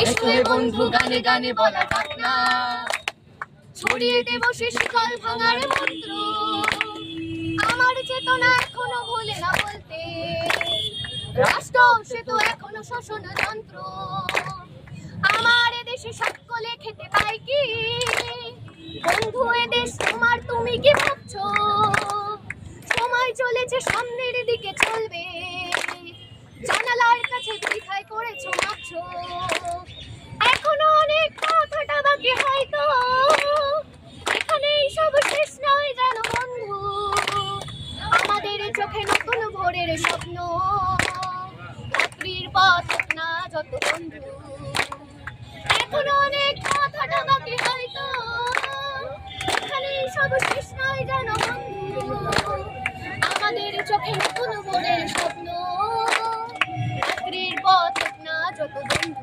এসো হে বন্ধু গানে গানে বলা যাক না, ছড়িয়ে দেব সে শিকল ভাঙার মন্ত্র। আমার চেতনা এখনো ভুলে না বলতে, রাষ্ট্র সে তো এখনো শোষণ যন্ত্র। আমার এদেশে সকলে খেতে পাই কি, বন্ধু এদেশ তোমার তুমি কি ভাবছো? সময় চলেছে সামনের দিকে চলবে, জানালার কাছে বৃথায় করেছো মাছো। এখনো অনেক কথাটা বাকি হয়তো, এখানেই সব শেষ নয় জানো বন্ধু। আমাদের চোখে নতুন ভোরের স্বপ্ন, চাকরির পথ না যত বন্ধু। এখনো অনেক কথাটা বাকি হয়তো, এখানেই সব শেষ নয় জানো বন্ধু। আমাদের চোখে নতুন ভোরের স্বপ্ন, চাকরির পথ না যত বন্ধু।